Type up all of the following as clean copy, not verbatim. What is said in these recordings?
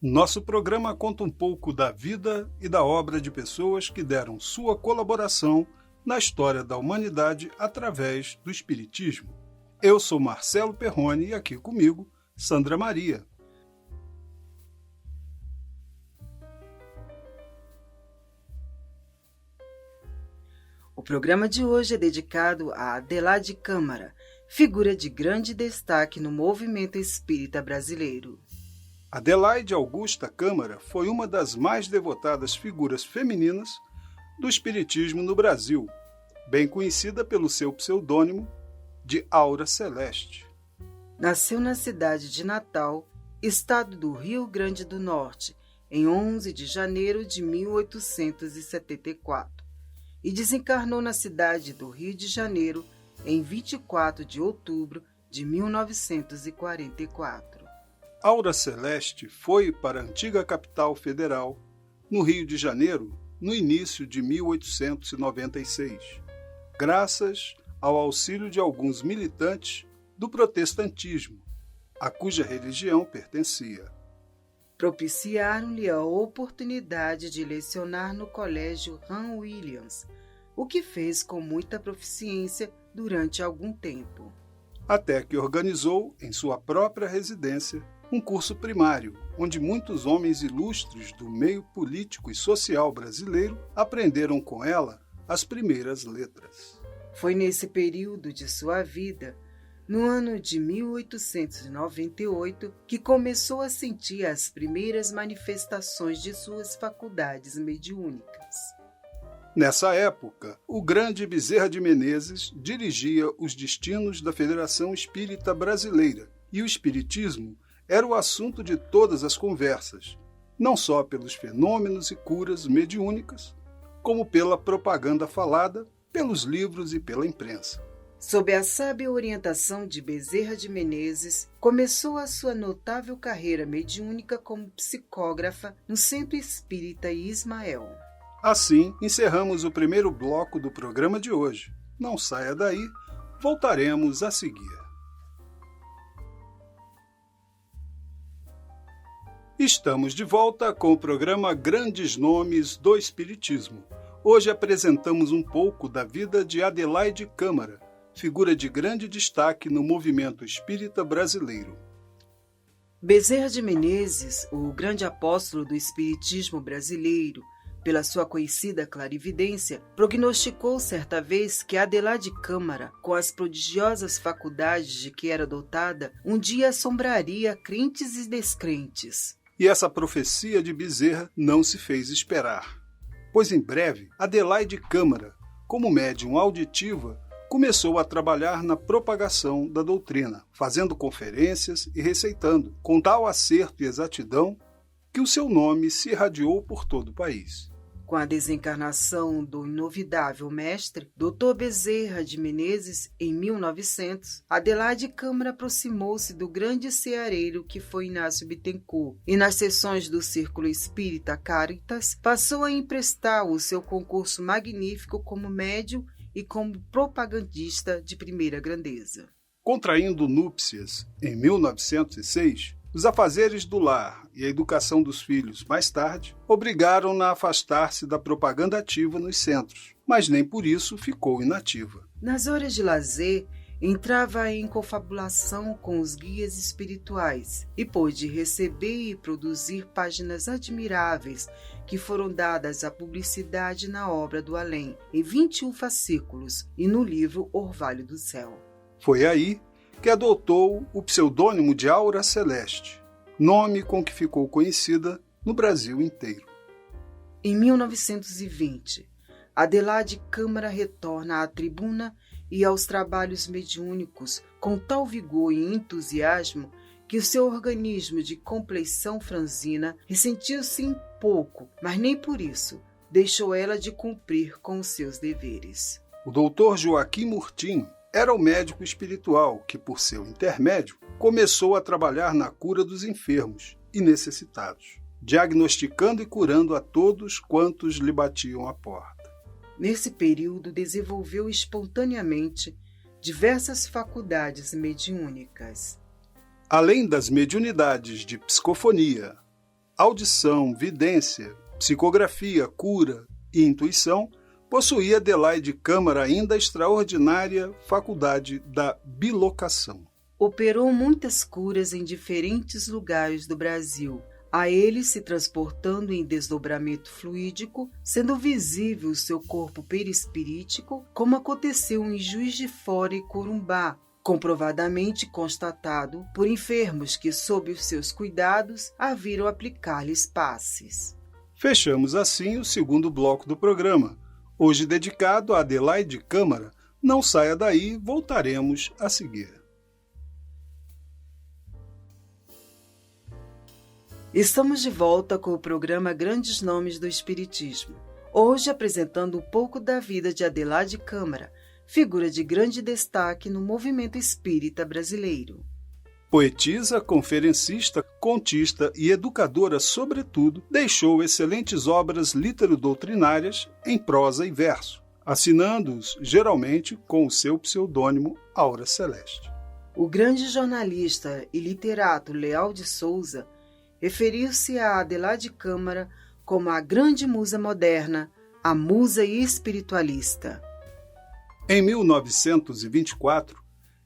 Nosso programa conta um pouco da vida e da obra de pessoas que deram sua colaboração na história da humanidade através do Espiritismo. Eu sou Marcelo Perrone e aqui comigo, Sandra Maria. O programa de hoje é dedicado a Adelaide Câmara, figura de grande destaque no movimento espírita brasileiro. Adelaide Augusta Câmara foi uma das mais devotadas figuras femininas do espiritismo no Brasil, bem conhecida pelo seu pseudônimo de Aura Celeste. Nasceu na cidade de Natal, estado do Rio Grande do Norte, em 11 de janeiro de 1874, e desencarnou na cidade do Rio de Janeiro em 24 de outubro de 1944. Aura Celeste foi para a antiga capital federal, no Rio de Janeiro, no início de 1896, graças ao auxílio de alguns militantes do protestantismo, a cuja religião pertencia. Propiciaram-lhe a oportunidade de lecionar no Colégio Han Williams, o que fez com muita proficiência durante algum tempo. Até que organizou, em sua própria residência, um curso primário, onde muitos homens ilustres do meio político e social brasileiro aprenderam com ela as primeiras letras. Foi nesse período de sua vida, no ano de 1898, que começou a sentir as primeiras manifestações de suas faculdades mediúnicas. Nessa época, o grande Bezerra de Menezes dirigia os destinos da Federação Espírita Brasileira e o espiritismo era o assunto de todas as conversas, não só pelos fenômenos e curas mediúnicas, como pela propaganda falada, pelos livros e pela imprensa. Sob a sábia orientação de Bezerra de Menezes, começou a sua notável carreira mediúnica como psicógrafa no Centro Espírita Ismael. Assim, encerramos o primeiro bloco do programa de hoje. Não saia daí, voltaremos a seguir. Estamos de volta com o programa Grandes Nomes do Espiritismo. Hoje apresentamos um pouco da vida de Adelaide Câmara, figura de grande destaque no movimento espírita brasileiro. Bezerra de Menezes, o grande apóstolo do espiritismo brasileiro, pela sua conhecida clarividência, prognosticou certa vez que Adelaide Câmara, com as prodigiosas faculdades de que era dotada, um dia assombraria crentes e descrentes. E essa profecia de Bezerra não se fez esperar, pois em breve Adelaide Câmara, como médium auditiva, começou a trabalhar na propagação da doutrina, fazendo conferências e receitando, com tal acerto e exatidão que o seu nome se irradiou por todo o país. Com a desencarnação do inovidável mestre, Dr. Bezerra de Menezes, em 1900, Adelaide Câmara aproximou-se do grande ceareiro que foi Inácio Bittencourt e, nas sessões do Círculo Espírita Caritas, passou a emprestar o seu concurso magnífico como médium e como propagandista de primeira grandeza. Contraindo núpcias em 1906, os afazeres do lar e a educação dos filhos mais tarde obrigaram-na a afastar-se da propaganda ativa nos centros, mas nem por isso ficou inativa. Nas horas de lazer, entrava em confabulação com os guias espirituais e pôde receber e produzir páginas admiráveis que foram dadas à publicidade na obra do Além, em 21 fascículos e no livro Orvalho do Céu. Foi aí que adotou o pseudônimo de Aura Celeste, nome com que ficou conhecida no Brasil inteiro. Em 1920, Adelaide Câmara retorna à tribuna e aos trabalhos mediúnicos com tal vigor e entusiasmo que o seu organismo de compleição franzina ressentiu-se em pouco, mas nem por isso deixou ela de cumprir com os seus deveres. O doutor Joaquim Murtinho era o médico espiritual que, por seu intermédio, começou a trabalhar na cura dos enfermos e necessitados, diagnosticando e curando a todos quantos lhe batiam à porta. Nesse período, desenvolveu espontaneamente diversas faculdades mediúnicas. Além das mediunidades de psicofonia, audição, vidência, psicografia, cura e intuição, possuía Adelaide Câmara ainda a extraordinária faculdade da bilocação. Operou muitas curas em diferentes lugares do Brasil, a ele se transportando em desdobramento fluídico, sendo visível o seu corpo perispirítico, como aconteceu em Juiz de Fora e Corumbá, comprovadamente constatado por enfermos que, sob os seus cuidados, haviam aplicar-lhes passes. Fechamos assim o segundo bloco do programa, hoje dedicado a Adelaide Câmara. Não saia daí, voltaremos a seguir. Estamos de volta com o programa Grandes Nomes do Espiritismo, hoje apresentando um pouco da vida de Adelaide Câmara, figura de grande destaque no movimento espírita brasileiro. Poetisa, conferencista, contista e educadora, sobretudo, deixou excelentes obras litero-doutrinárias em prosa e verso, assinando-os geralmente com o seu pseudônimo Aura Celeste. O grande jornalista e literato Leal de Souza referiu-se a Adelaide Câmara como a grande musa moderna, a musa espiritualista. Em 1924,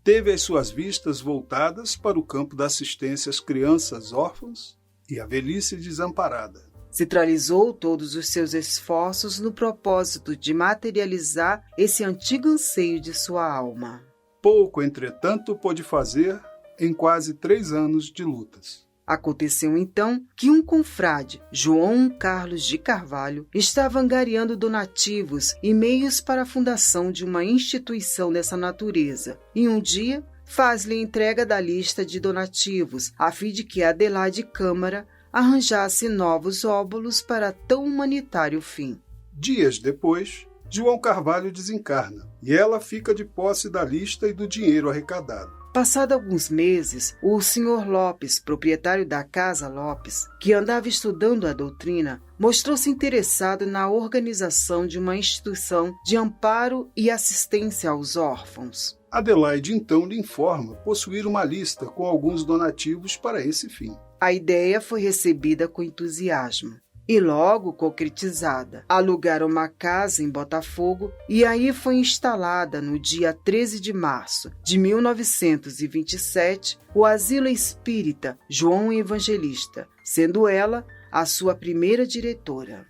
teve as suas vistas voltadas para o campo da assistência às crianças órfãs e à velhice desamparada. Centralizou todos os seus esforços no propósito de materializar esse antigo anseio de sua alma. Pouco, entretanto, pôde fazer em quase 3 anos de lutas. Aconteceu então que um confrade, João Carlos de Carvalho, estava angariando donativos e meios para a fundação de uma instituição dessa natureza, e um dia faz-lhe entrega da lista de donativos, a fim de que Adelaide Câmara arranjasse novos óbolos para tão humanitário fim. Dias depois, João Carvalho desencarna, e ela fica de posse da lista e do dinheiro arrecadado. Passado alguns meses, o Sr. Lopes, proprietário da Casa Lopes, que andava estudando a doutrina, mostrou-se interessado na organização de uma instituição de amparo e assistência aos órfãos. Adelaide então lhe informa possuir uma lista com alguns donativos para esse fim. A ideia foi recebida com entusiasmo e logo concretizada. Alugaram uma casa em Botafogo e aí foi instalada no dia 13 de março de 1927 o Asilo Espírita João Evangelista, sendo ela a sua primeira diretora.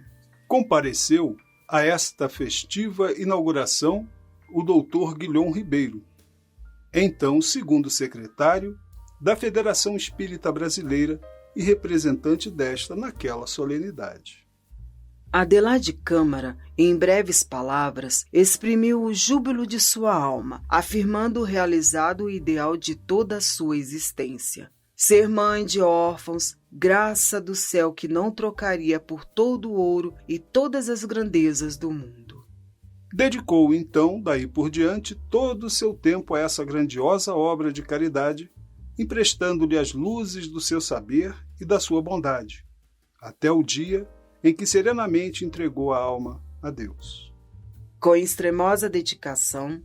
Compareceu a esta festiva inauguração o Dr. Guilhom Ribeiro, então segundo secretário da Federação Espírita Brasileira e representante desta naquela solenidade. Adelaide Câmara, em breves palavras, exprimiu o júbilo de sua alma, afirmando realizado o ideal de toda a sua existência. Ser mãe de órfãos, graça do céu que não trocaria por todo o ouro e todas as grandezas do mundo. Dedicou, então, daí por diante, todo o seu tempo a essa grandiosa obra de caridade, emprestando-lhe as luzes do seu saber e da sua bondade, até o dia em que serenamente entregou a alma a Deus. Com extremosa dedicação,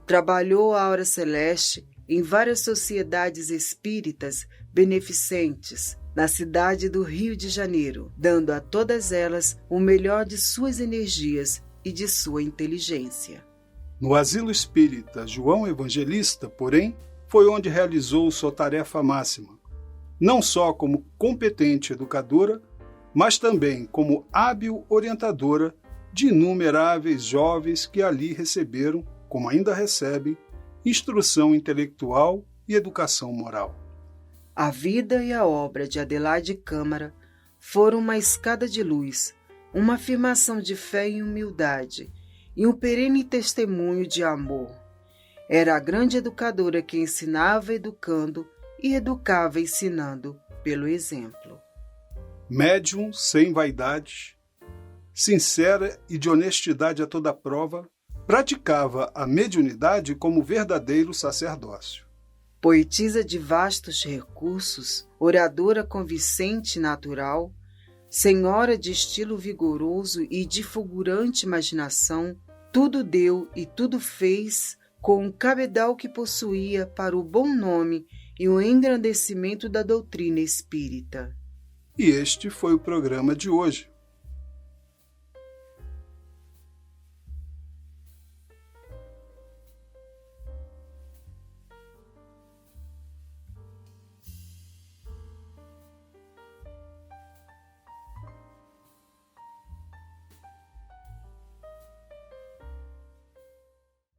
trabalhou a Aura Celeste em várias sociedades espíritas beneficentes na cidade do Rio de Janeiro, dando a todas elas o melhor de suas energias e de sua inteligência. No Asilo Espírita João Evangelista, porém, foi onde realizou sua tarefa máxima, não só como competente educadora, mas também como hábil orientadora de inumeráveis jovens que ali receberam, como ainda recebem, instrução intelectual e educação moral. A vida e a obra de Adelaide Câmara foram uma escada de luz, uma afirmação de fé e humildade, e um perene testemunho de amor. Era a grande educadora que ensinava educando e educava ensinando pelo exemplo. Médium sem vaidade, sincera e de honestidade a toda prova, praticava a mediunidade como verdadeiro sacerdócio. Poetisa de vastos recursos, oradora convincente e natural, senhora de estilo vigoroso e de fulgurante imaginação, tudo deu e tudo fez com o cabedal que possuía para o bom nome e o engrandecimento da doutrina espírita. E este foi o programa de hoje.